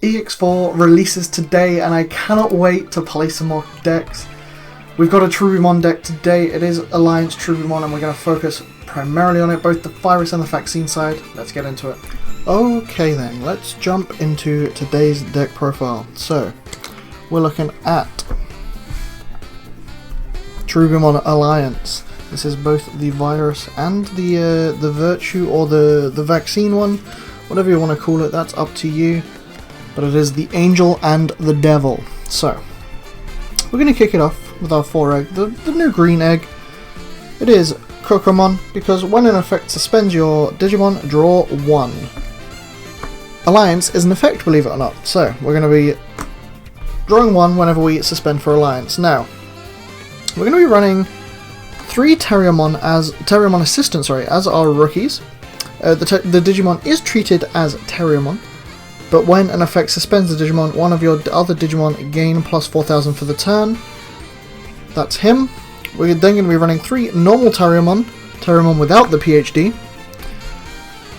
EX04 releases today, and I cannot wait to play some more decks. We've got a Cherubimon deck today. It is Alliance Cherubimon, and we're going to focus primarily on it, both the virus and the vaccine side. Let's get into it. Okay then, let's jump into today's deck profile. So, we're looking at Cherubimon Alliance. This is both the virus and the virtue, or the vaccine one, whatever you want to call it. That's up to you. But it is the angel and the devil. So, we're going to kick it off with our 4-egg, the new green egg. It is Kokomon, because when an effect suspends your Digimon, draw 1. Alliance is an effect, believe it or not. So, we're going to be drawing 1 whenever we suspend for Alliance. Now, we're going to be running 3 Terriermon assistants, as our rookies. The Digimon is treated as Terriermon, but when an effect suspends the Digimon, one of your other Digimon gain plus 4,000 for the turn. That's him. We're then going to be running 3 normal Terriermon without the PhD.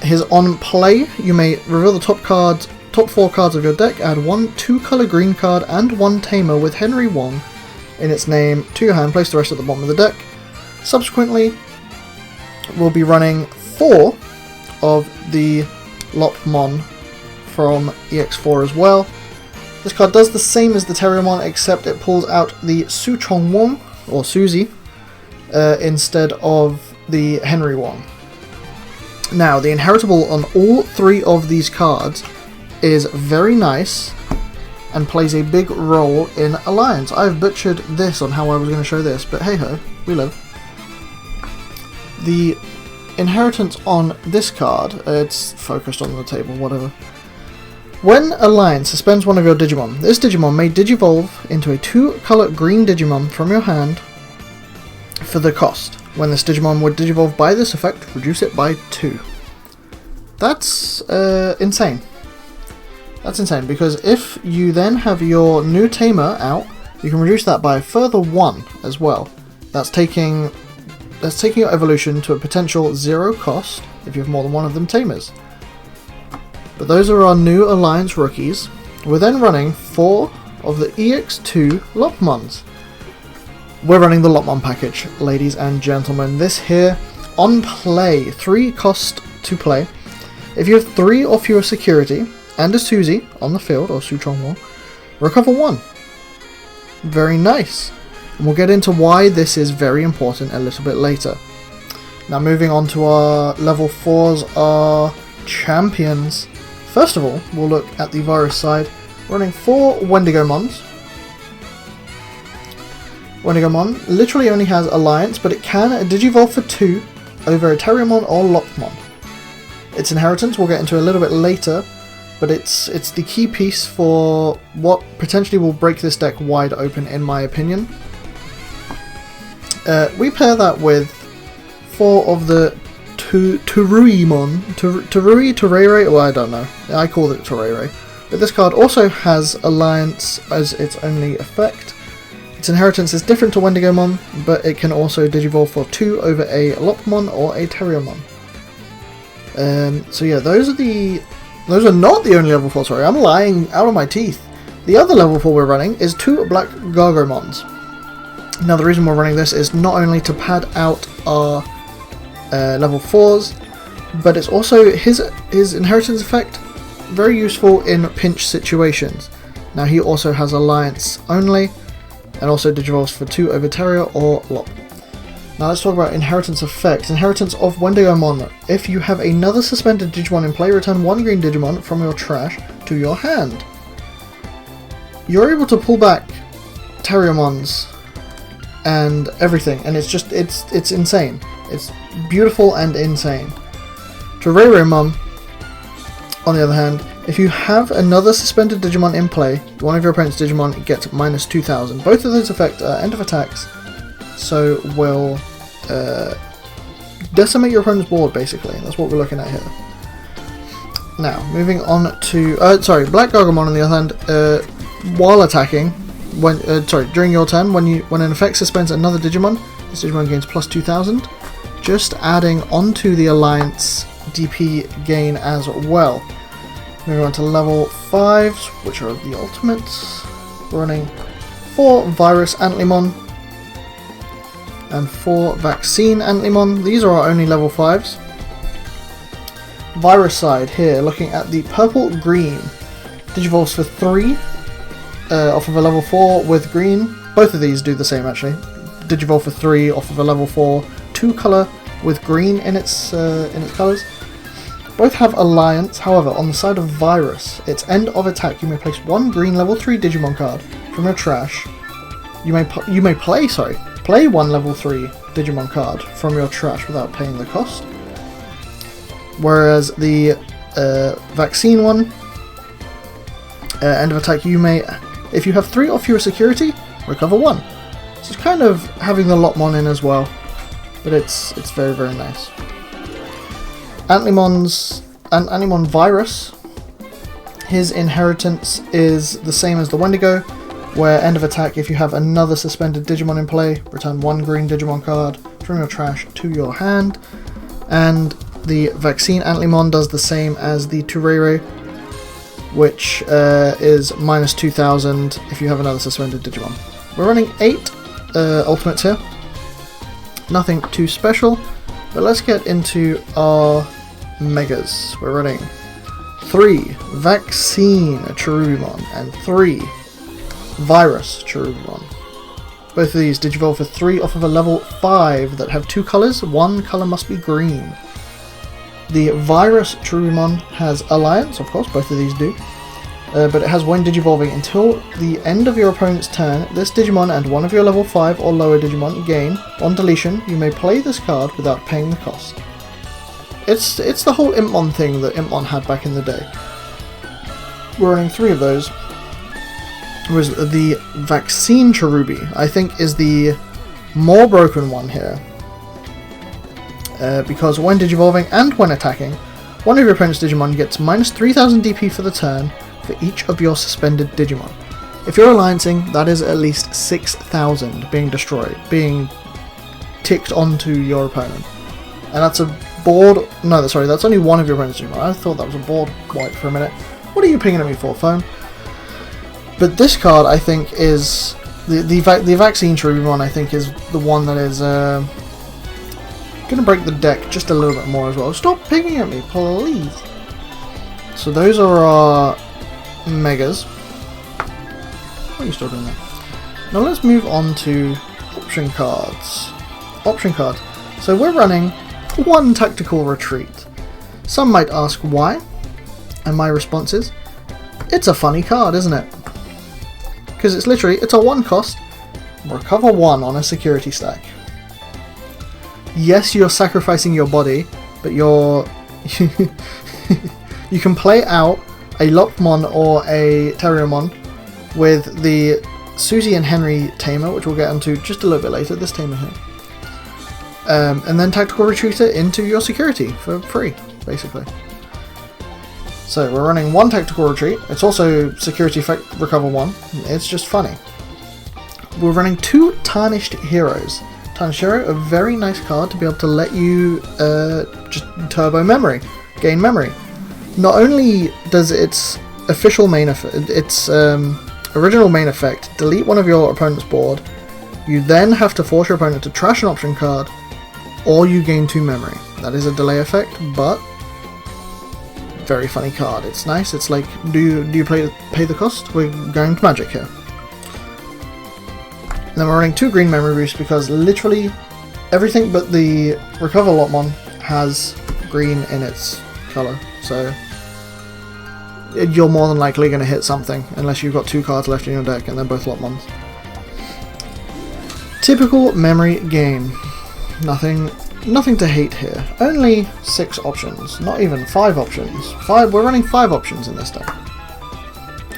His on play, you may reveal the top 4 cards of your deck, add 1 2-color green card and 1 Tamer with Henry Wong in its name to your hand, place the rest at the bottom of the deck. Subsequently, we'll be running 4 of the Lopmon from EX04 as well. This card does the same as the Terriermon, except it pulls out the Suchong Wong, or Suzy, instead of the Henry Wong. Now, the inheritable on all 3 of these cards is very nice and plays a big role in Alliance. I've butchered this on how I was going to show this, but hey ho, we live. The inheritance on this card, it's focused on the table, whatever. When Alliance suspends one of your Digimon, this Digimon may Digivolve into a 2-color green Digimon from your hand for the cost. When this Digimon would Digivolve by this effect, reduce it by 2. That's insane. That's insane, because if you then have your new Tamer out, you can reduce that by a further 1 as well. That's taking your evolution to a potential 0 cost if you have more than one of them Tamers. But those are our new Alliance rookies. We're then running 4 of the EX2 Lopmons. We're running the Lopmon package, ladies and gentlemen. This here, on play, 3 cost to play. If you have 3 or fewer security, and a Suzy on the field, or Suchong Wong, recover 1. Very nice. And we'll get into why this is very important a little bit later. Now moving on to our level 4s, our champions. First of all, we'll look at the virus side, running 4 Wendigomons. Wendigomon literally only has Alliance, but it can Digivolve for 2 over a Terriermon or Lopmon. Its inheritance we'll get into a little bit later, but it's the key piece for what potentially will break this deck wide open, in my opinion. We pair that with 4 of the Cherubimon, Terere, well I don't know, I call it Terere. But this card also has Alliance as its only effect. Its inheritance is different to Wendigomon, but it can also Digivolve for 2 over a Lopmon or a Terriermon. So yeah, those are not the only level 4, sorry, I'm lying out of my teeth. The other level 4 we're running is 2 Black Gargomons. Now the reason we're running this is not only to pad out our level 4s, but it's also his inheritance effect, very useful in pinch situations. Now he also has Alliance only, and also Digivolves for 2 over Terrier or Lop. Now let's talk about inheritance effects. Inheritance of Wendigomon. If you have another suspended Digimon in play, return 1 green Digimon from your trash to your hand. You're able to pull back Terriermons and everything, and it's insane. It's beautiful and insane. Cherubimon, on the other hand, if you have another suspended Digimon in play, one of your opponent's Digimon gets minus 2,000. Both of those effects are end of attacks, so will decimate your opponent's board, basically. That's what we're looking at here. Now, moving on to... Black Gargomon, on the other hand, while attacking, during your turn, when an effect suspends another Digimon, this Digimon gains plus 2,000. Just adding onto the Alliance DP gain as well. Moving on to level 5s, which are the ultimates. We're running 4 Virus Antlimon and 4 Vaccine Antlimon. These are our only level 5s. Virus side here, looking at the purple-green. Digivolves for 3 off of a level 4 with green. Both of these do the same actually. Digivolve for 3 off of a level 4, 2 color with green in its colors. Both have Alliance, however, on the side of Virus, its end of attack, you may place 1 green level 3 Digimon card from your trash. You may play 1 level 3 Digimon card from your trash without paying the cost. Whereas the Vaccine one, end of attack, you may, if you have 3 or fewer security, recover 1. So it's kind of having the Lopmon in as well, but it's very, very nice. Antlimon Virus, his inheritance is the same as the Wendigo, where end of attack, if you have another suspended Digimon in play, return 1 green Digimon card from your trash to your hand. And the Vaccine Antlimon does the same as the Turere, which is minus 2000 if you have another suspended Digimon. We're running 8 ultimates here. Nothing too special, but let's get into our Megas. We're running 3 Vaccine Cherubimon and 3 Virus Cherubimon. Both of these digivolve for 3 off of a level 5 that have 2 colors. 1 color must be green. The Virus Cherubimon has Alliance, of course, both of these do. But it has when digivolving until the end of your opponent's turn, this Digimon and one of your level 5 or lower Digimon gain. On deletion, you may play this card without paying the cost. It's the whole Impmon thing that Impmon had back in the day. We're running 3 of those. Whereas the Vaccine Cherubi, I think, is the more broken one here. Because when digivolving and when attacking, one of your opponent's Digimon gets minus 3000 DP for the turn for each of your suspended Digimon. If you're alliancing, that is at least 6000 being destroyed, being ticked onto your opponent. And that's a board... No, sorry, that's only one of your opponent's Digimon. I thought that was a board wipe for a minute. What are you pinging at me for, phone? But this card, I think, is... The Vaccine Cherubimon, I think, is the one that is... gonna break the deck just a little bit more as well. Stop pinging at me, please! So those are our Megas. Why are you still doing that? Now let's move on to option cards. Option cards. So we're running 1 Tactical Retreat. Some might ask why, and my response is, it's a funny card, isn't it? Because it's literally, it's a 1 cost, recover 1 on a security stack. Yes, you're sacrificing your body, but you're... you can play out a Lopmon or a Terriermon with the Susie and Henry Tamer, which we'll get into just a little bit later, this Tamer here. And then Tactical Retreater into your security for free, basically. So we're running 1 Tactical Retreat. It's also security effect recover 1. It's just funny. We're running 2 Tarnished Heroes. Tarnished Hero, a very nice card to be able to let you just turbo memory, gain memory. Not only does its official main effect, its original main effect, delete one of your opponent's board, you then have to force your opponent to trash an option card, or you gain 2 memory. That is a delay effect, but very funny card. It's nice. It's like, do you pay the cost? We're going to Magic here. And then we're running 2 green memory boosts because literally everything but the Recover Lopmon has green in its color. So you're more than likely going to hit something unless you've got 2 cards left in your deck and they're both Lopmons. Typical memory game. Nothing to hate here. Only 6 options, not even 5 options. We're running 5 options in this deck.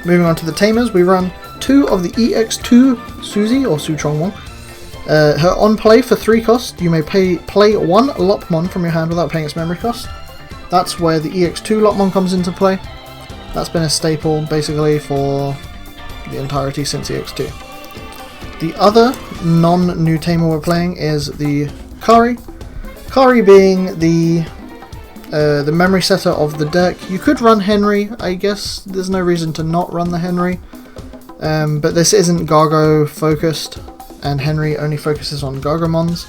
Moving on to the Tamers, we run 2 of the EX02 Suzy or Suchongwon. Her on play for 3 cost, you may play 1 Lopmon from your hand without paying its memory cost. That's where the EX2 Lopmon comes into play. That's been a staple basically for the entirety since EX2. The other non-new Tamer we're playing is the Kari. Kari being the the memory setter of the deck. You could run Henry, I guess. There's no reason to not run the Henry. But this isn't Gargo focused, and Henry only focuses on Gargomons.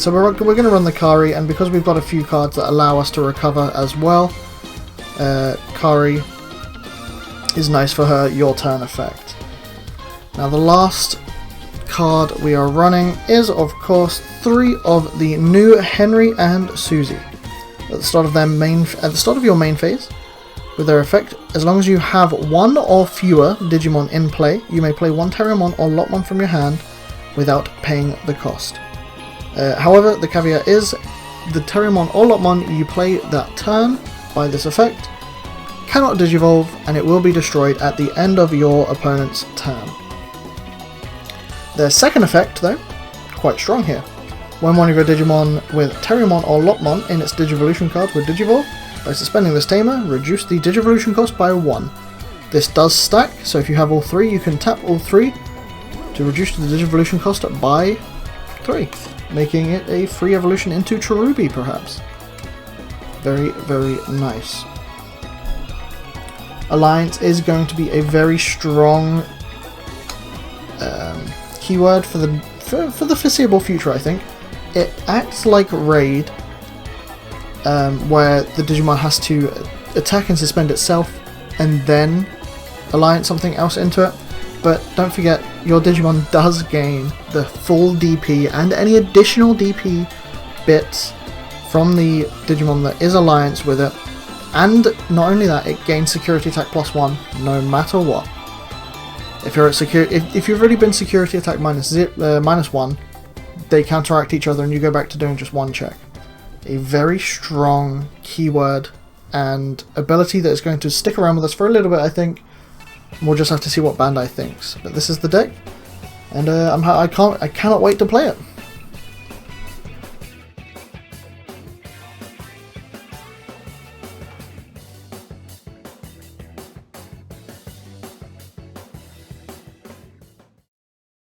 So we're going to run the Kari, and because we've got a few cards that allow us to recover as well, Kari is nice for her Your Turn effect. Now the last card we are running is, of course, 3 of the new Henry and Susie. At the start of your main phase, with their effect, as long as you have 1 or fewer Digimon in play, you may play 1 Cherubimon or Lopmon from your hand without paying the cost. However, the caveat is, the Cherubimon or Lopmon you play that turn by this effect cannot Digivolve, and it will be destroyed at the end of your opponent's turn. Their second effect, though, quite strong here. When one of your Digimon with Cherubimon or Lopmon in its Digivolution card would Digivolve, by suspending this Tamer, reduce the Digivolution cost by 1. This does stack, so if you have all 3, you can tap all 3 to reduce the Digivolution cost by 3, making it a free evolution into Cherubi, perhaps. Very, very nice. Alliance is going to be a very strong keyword for the foreseeable future, I think. It acts like Raid, where the Digimon has to attack and suspend itself and then alliance something else into it. But don't forget, your Digimon does gain the full DP and any additional DP bits from the Digimon that is alliance with it. And not only that, it gains security attack +1 no matter what. If you're at if you've already been security attack -1, they counteract each other and you go back to doing just 1 check. A very strong keyword and ability that is going to stick around with us for a little bit, I think. We'll just have to see what Bandai thinks. But this is the deck, and I cannot wait to play it.